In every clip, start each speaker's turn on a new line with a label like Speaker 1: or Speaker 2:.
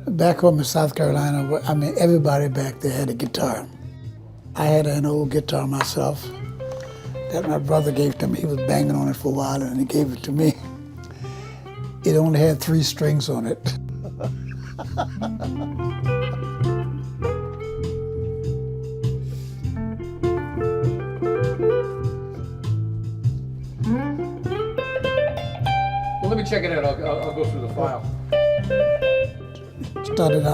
Speaker 1: Back home in South Carolina, I mean, everybody back there had a guitar. I had an old guitar myself that my brother gave to me. He was banging on it for a while and he gave it to me. It only had 3 strings on it.
Speaker 2: Well, let me check it out. I'll go through the file.
Speaker 1: Started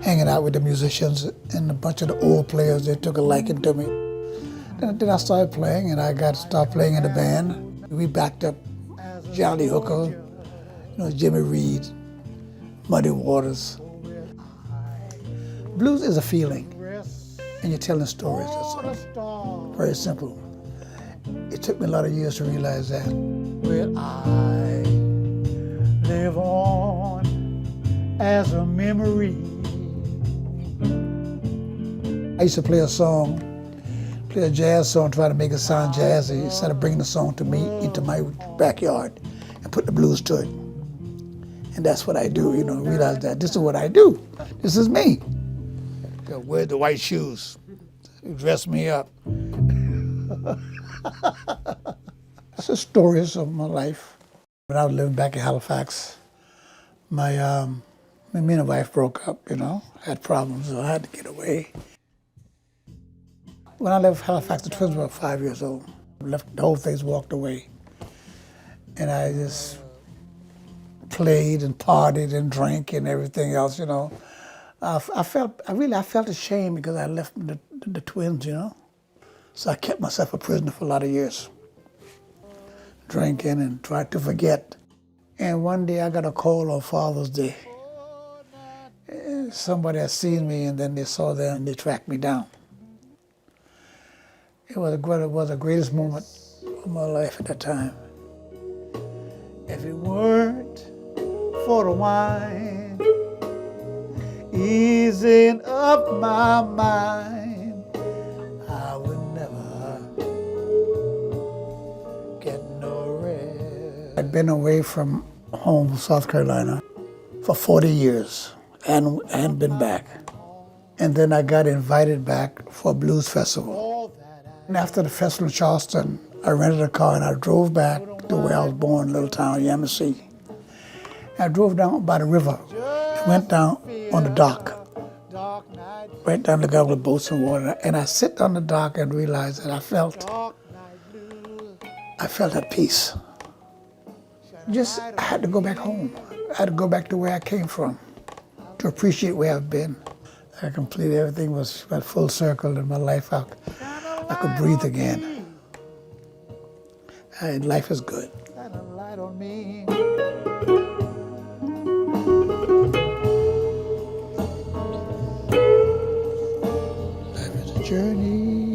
Speaker 1: hanging out with the musicians and a bunch of the old players. They took a liking to me. Then I started playing and I got to start playing in the band. We backed up Johnny Hooker, Jimmy Reed, Muddy Waters. Blues is a feeling and you're telling stories. That's all. Very simple. It took me a lot of years to realize that.
Speaker 3: Will I live on as a memory?
Speaker 1: I used to play a song, play a jazz song, try to make it sound jazzy, instead of bringing the song to me into my backyard and put the blues to it. And that's what I do, realize that this is what I do. This is me. Wear the white shoes, dress me up. It's the stories of my life. When I was living back in Halifax, me and my wife broke up, had problems, so I had to get away. When I left Halifax, the twins were 5 years old. Left the whole thing, walked away. And I just played and partied and drank and everything else, I felt ashamed because I left the twins, So I kept myself a prisoner for a lot of years, drinking and tried to forget. And one day I got a call on Father's Day. Somebody had seen me and then they saw that and they tracked me down. It was the greatest moment of my life at that time.
Speaker 3: If it weren't for the wine easing up my mind, I would never get no rest.
Speaker 1: I'd been away from home, South Carolina, for 40 years and hadn't been back. And then I got invited back for a blues festival. And after the festival in Charleston, I rented a car and I drove back to where I was born, little town, Yamasee. I drove down by the river and went down on the dock, right down the gully with boats and water. And I sit on the dock and realized that I felt at peace. I had to go back home. I had to go back to where I came from to appreciate where I've been. I completed everything went full circle in my life. I could breathe again. And life is good. Life is a journey.